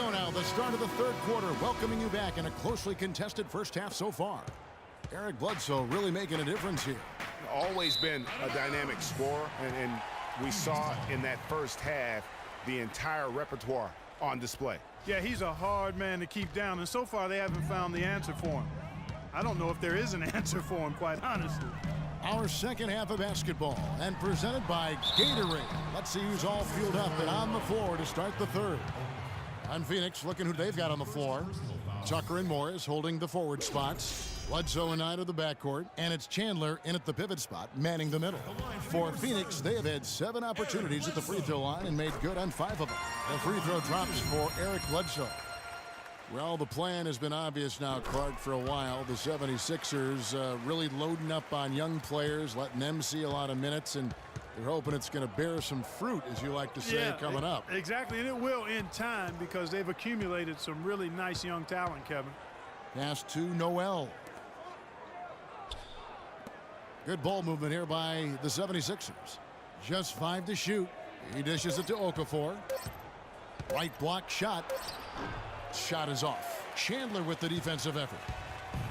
go now, the start of the third quarter, welcoming you back in a closely contested first half so far. Eric Bledsoe really making a difference here. Always been a dynamic scorer, and we saw in that first half the entire repertoire on display. Yeah, he's a hard man to keep down, and so far they haven't found the answer for him. I don't know if there is an answer for him, quite honestly. Our second half of basketball, and presented by Gatorade. Let's see who's all fueled up and on the floor to start the third. On Phoenix, looking who they've got on the floor. Tucker and Morris holding the forward spots. Bledsoe and Knight of the backcourt, and it's Chandler in at the pivot spot, manning the middle. For Phoenix, they have had 7 opportunities at the free throw line and made good on 5 of them. The free throw drops for Eric Bledsoe. Well, the plan has been obvious now, Clark, for a while. The 76ers really loading up on young players, letting them see a lot of minutes, and they're hoping it's going to bear some fruit, as you like to say, coming up. Exactly, and it will in time because they've accumulated some really nice young talent, Kevin. Pass to Noel. Good ball movement here by the 76ers. Just 5 to shoot. He dishes it to Okafor. Right block shot. Shot is off. Chandler with the defensive effort.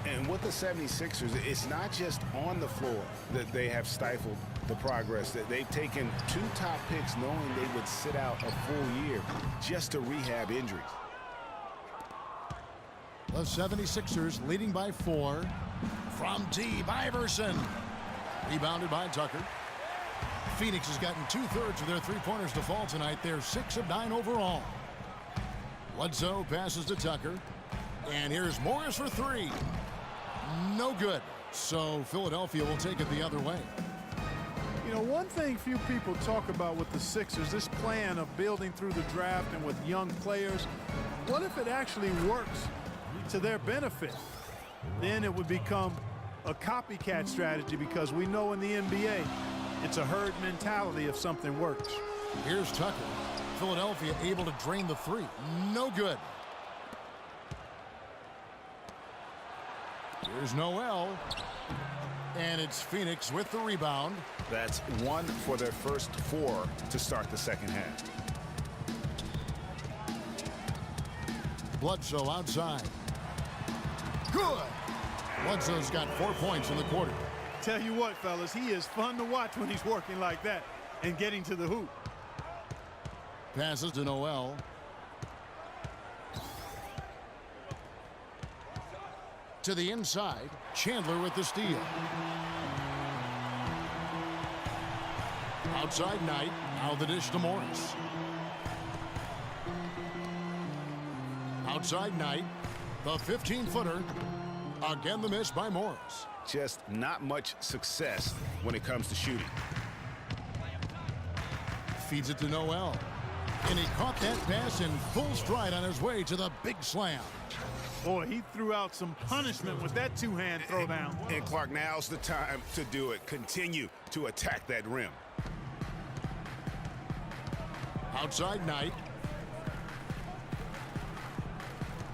And with the 76ers, it's not just on the floor that they have stifled the progress. That they've taken 2 top picks knowing they would sit out a full year just to rehab injuries. The 76ers leading by 4. From deep, Iverson. Rebounded by Tucker. Phoenix has gotten 2/3 of their three-pointers to fall tonight. They're 6 of 9 overall. Bledsoe passes to Tucker. And here's Morris for 3. No good. So Philadelphia will take it the other way. You know, one thing few people talk about with the Sixers, this plan of building through the draft and with young players, what if it actually works to their benefit? Then it would become a copycat strategy because we know in the NBA, it's a herd mentality if something works. Here's Tucker. Philadelphia able to drain the 3. No good. Here's Noel. And it's Phoenix with the rebound. That's 1 for their first 4 to start the second half. Bledsoe outside. Good. Bledsoe's got 4 points in the quarter. Tell you what, fellas, he is fun to watch when he's working like that and getting to the hoop. Passes to Noel. To the inside. Chandler with the steal. Outside Knight. Now the dish to Morris. Outside Knight. The 15-footer. Again the miss by Morris. Just not much success when it comes to shooting. Feeds it to Noel. And he caught that pass in full stride on his way to the big slam. Boy, he threw out some punishment with that 2-hand throwdown. And Clark, now's the time to do it. Continue to attack that rim. Outside Knight.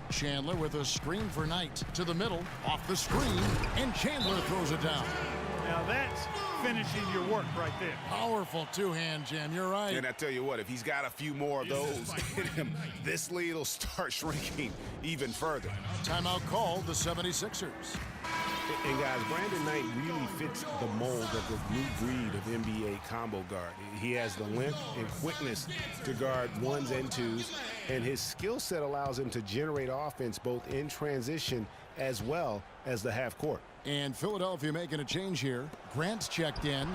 Chandler with a screen for Knight to the middle, off the screen, and Chandler throws it down. Now that's finishing your work right there. Powerful 2-hand jam, you're right. And I tell you what, if he's got a few more of those in him, this lead will start shrinking even further. Timeout called the 76ers. And guys, Brandon Knight really fits the mold of the new breed of NBA combo guard. He has the length and quickness to guard 1s and 2s, and his skill set allows him to generate offense both in transition as well as the half court. And Philadelphia making a change here. Grant's checked in.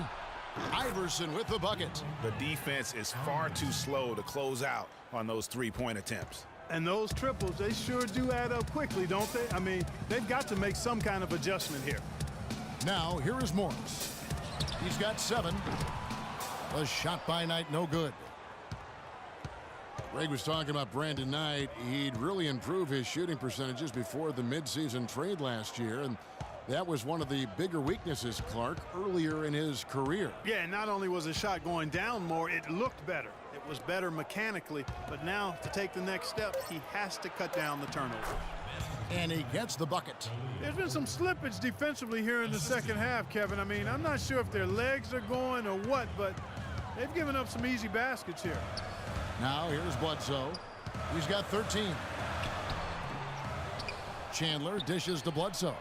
Iverson with the bucket. The defense is far too slow to close out on those 3-point attempts. And those triples, they sure do add up quickly, don't they? I mean, they've got to make some kind of adjustment here. Now, here is Morris. He's got 7. A shot by Knight, no good. Greg was talking about Brandon Knight. He'd really improve his shooting percentages before the midseason trade last year, and that was one of the bigger weaknesses, Clark, earlier in his career. Yeah, not only was the shot going down more, it looked better. It was better mechanically, but now to take the next step, he has to cut down the turnover. And he gets the bucket. There's been some slippage defensively here in the second half, Kevin. I mean, I'm not sure if their legs are going or what, but they've given up some easy baskets here. Now here's Bledsoe. He's got 13. Chandler dishes to Bledsoe.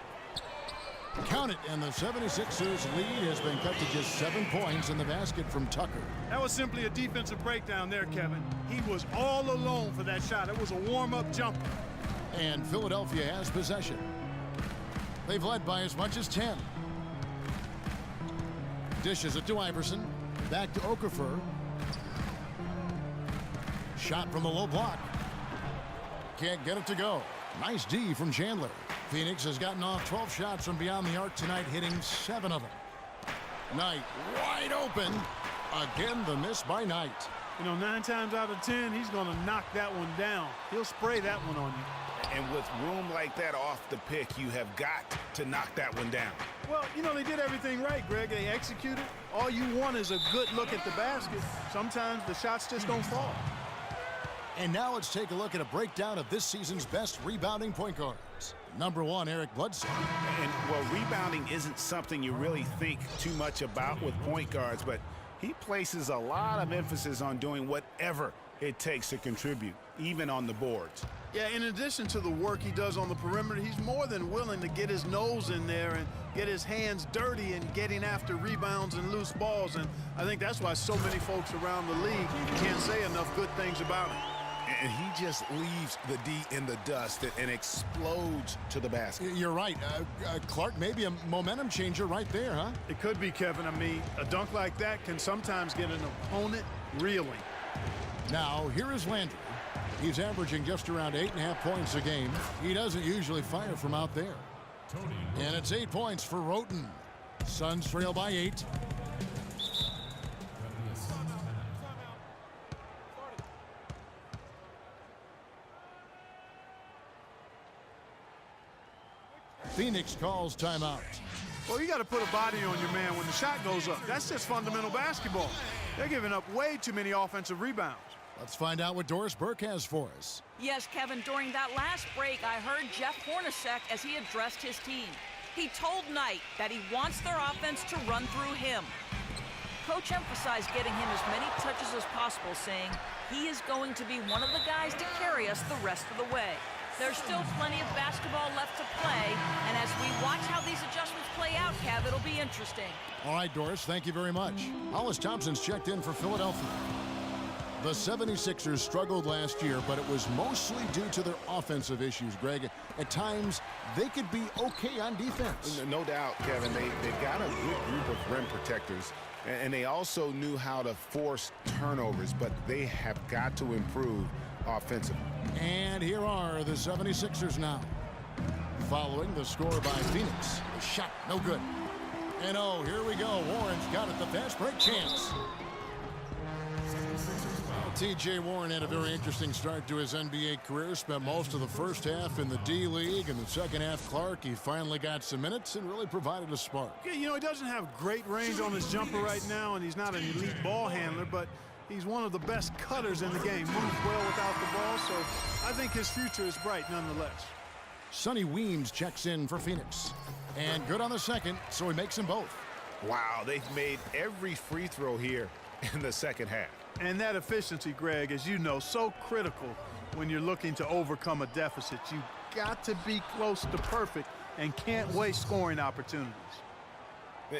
Count it, and the 76ers lead has been cut to just 7 points in the basket from Tucker. That was simply a defensive breakdown there, Kevin. He was all alone for that shot. It was a warm-up jumper. And Philadelphia has possession. They've led by as much as 10. Dishes it to Iverson. Back to Okafor. Shot from the low block. Can't get it to go. Nice D from Chandler. Phoenix has gotten off 12 shots from beyond the arc tonight, hitting 7 of them. Knight wide open. Again, the miss by Knight. You know, 9 times out of 10, he's going to knock that one down. He'll spray that one on you. And with room like that off the pick, you have got to knock that one down. Well, you know, they did everything right, Greg. They executed. All you want is a good look at the basket. Sometimes the shots just don't fall. And now let's take a look at a breakdown of this season's best rebounding point guards. Number 1, Eric Bledsoe. And, well, rebounding isn't something you really think too much about with point guards, but he places a lot of emphasis on doing whatever it takes to contribute, even on the boards. Yeah, in addition to the work he does on the perimeter, he's more than willing to get his nose in there and get his hands dirty and getting after rebounds and loose balls. And I think that's why so many folks around the league can't say enough good things about him. And he just leaves the D in the dust and explodes to the basket. You're right. Clark, maybe a momentum changer right there, huh? It could be, Kevin. I mean, a dunk like that can sometimes get an opponent reeling. Now, here is Landry. He's averaging just around 8.5 points a game. He doesn't usually fire from out there. And it's 8 points for Roten. Suns trail by 8. Phoenix calls timeout. Well, you got to put a body on your man when the shot goes up. That's just fundamental basketball. They're giving up way too many offensive rebounds. Let's find out what Doris Burke has for us. Yes, Kevin, during that last break, I heard Jeff Hornacek as he addressed his team. He told Knight that he wants their offense to run through him. Coach emphasized getting him as many touches as possible, saying he is going to be one of the guys to carry us the rest of the way. There's still plenty of basketball left to play, and as we watch how these adjustments play out, Kev, it'll be interesting. All right, Doris, thank you very much. Hollis Thompson's checked in for Philadelphia. The 76ers struggled last year, but it was mostly due to their offensive issues, Greg. At times, they could be okay on defense. No doubt, Kevin. They've got a good group of rim protectors, and they also knew how to force turnovers, but they have got to improve offensively. And here are the 76ers now. Following the score by Phoenix. The shot, no good. And oh, here we go. Warren's got it, the fast break chance. T.J. Warren had a very interesting start to his NBA career. Spent most of the first half in the D-League, and the second half, Clark, he finally got some minutes and really provided a spark. Yeah, you know, he doesn't have great range on his jumper right now, and he's not an elite ball handler, but he's one of the best cutters in the game. Moves well without the ball, so I think his future is bright nonetheless. Sonny Weems checks in for Phoenix. And good on the second, so he makes them both. Wow, they've made every free throw here in the second half. And that efficiency, Greg, as you know, so critical when you're looking to overcome a deficit. You got to be close to perfect and can't waste scoring opportunities.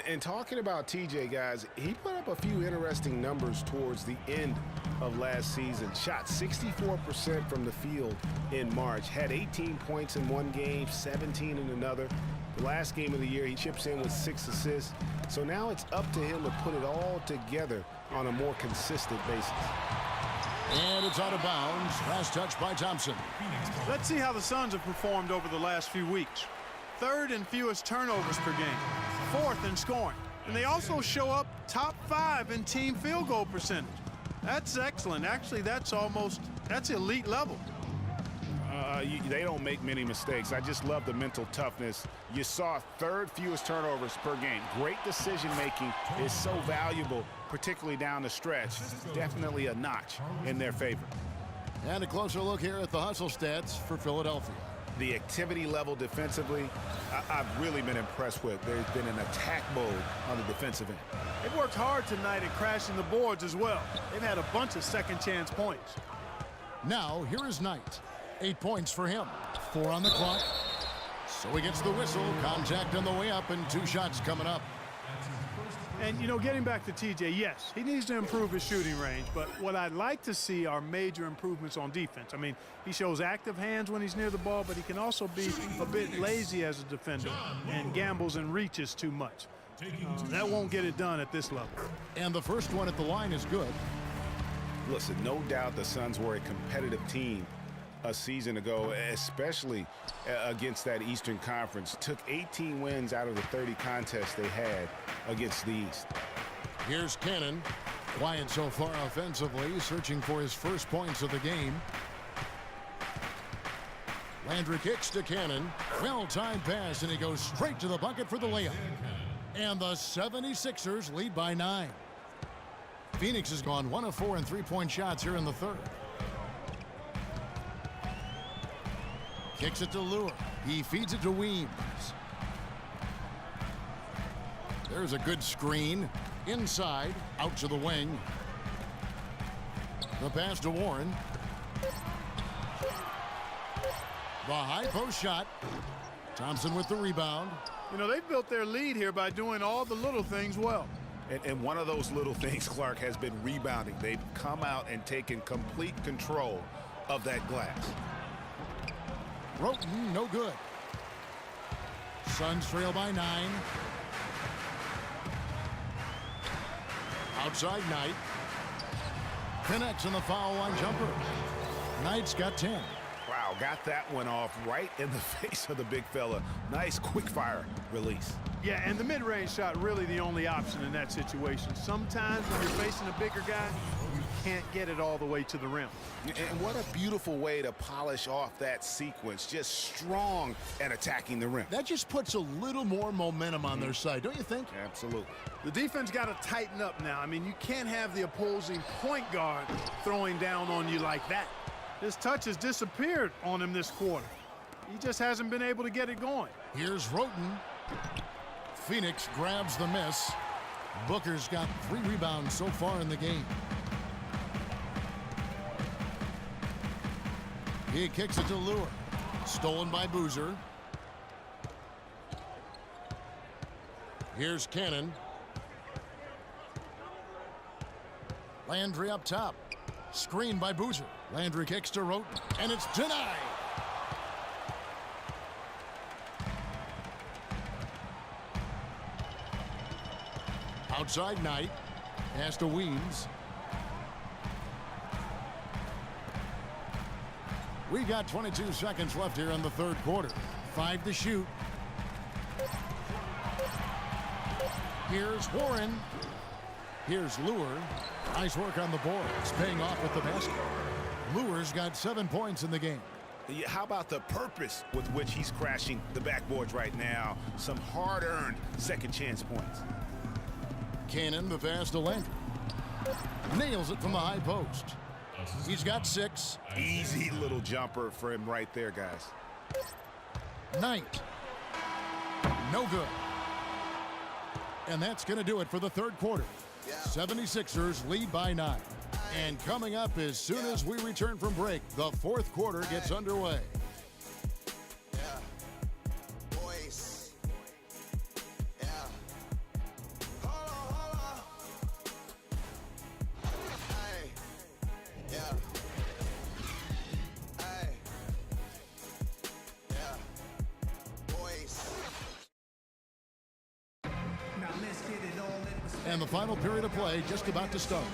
And talking about TJ, guys, he put up a few interesting numbers towards the end of last season. Shot 64% from the field in March. Had 18 points in one game, 17 in another. The last game of the year, he chips in with 6 assists. So now it's up to him to put it all together on a more consistent basis. And it's out of bounds. Last touch by Thompson. Let's see how the Suns have performed over the last few weeks. 3rd in fewest turnovers per game. 4th in scoring. And they also show up top 5 in team field goal percentage. That's excellent. Actually, that's elite level. They don't make many mistakes. I just love the mental toughness. You saw 3rd fewest turnovers per game. Great decision-making is so valuable, particularly down the stretch. Definitely a notch in their favor. And a closer look here at the hustle stats for Philadelphia. The activity level defensively, I've really been impressed with. There's been an attack mode on the defensive end. They've worked hard tonight at crashing the boards as well. They've had a bunch of second chance points. Now, here is Knight. 8 points for him. 4 on the clock. So he gets the whistle. Contact on the way up and 2 shots coming up. And, you know, getting back to TJ, yes, he needs to improve his shooting range. But what I'd like to see are major improvements on defense. I mean, he shows active hands when he's near the ball, but he can also be a bit lazy as a defender and gambles and reaches too much. That won't get it done at this level. And the first one at the line is good. Listen, no doubt the Suns were a competitive team a season ago, especially against that Eastern Conference. Took 18 wins out of the 30 contests they had against the East. Here's Cannon. Quiet so far offensively, searching for his first points of the game. Landry kicks to Cannon. Well-timed pass, and he goes straight to the bucket for the layup. And the 76ers lead by 9. Phoenix has gone 1 of 4 in three-point shots here in the third. Kicks it to Lure. He feeds it to Weems. There's a good screen. Inside, out to the wing. The pass to Warren. The high post shot. Thompson with the rebound. You know, they've built their lead here by doing all the little things well. And one of those little things, Clark, has been rebounding. They've come out and taken complete control of that glass. Roten, no good. Suns trail by 9. Outside Knight. Connects on the foul line jumper. Knight's got 10. Wow, got that one off right in the face of the big fella. Nice quick fire release. Yeah, and the mid-range shot really the only option in that situation. Sometimes when you're facing a bigger guy, you can't get it all the way to the rim. And what a beautiful way to polish off that sequence. Just strong at attacking the rim. That just puts a little more momentum on their side, don't you think? Absolutely. The defense got to tighten up now. I mean, you can't have the opposing point guard throwing down on you like that. His touch has disappeared on him this quarter. He just hasn't been able to get it going. Here's Roten. Phoenix grabs the miss. Booker's got 3 rebounds so far in the game. He kicks it to Lure. Stolen by Boozer. Here's Cannon. Landry up top. Screen by Boozer. Landry kicks to Roten, and it's denied. Outside Knight. Pass to Weems. We got 22 seconds left here in the third quarter. 5 to shoot. Here's Warren. Here's Lure. Nice work on the boards, paying off with the basket. Lure's got 7 points in the game. How about the purpose with which he's crashing the backboards right now? Some hard-earned second chance points. Cannon, the pass to Landry. Nails it from the high post. He's got 6. Easy little jumper for him right there, guys. Knight. No good. And that's going to do it for the third quarter. 76ers lead by 9. And coming up as soon as we return from break, the fourth quarter gets underway. Now let's get it all in. And the final period of play just about to start.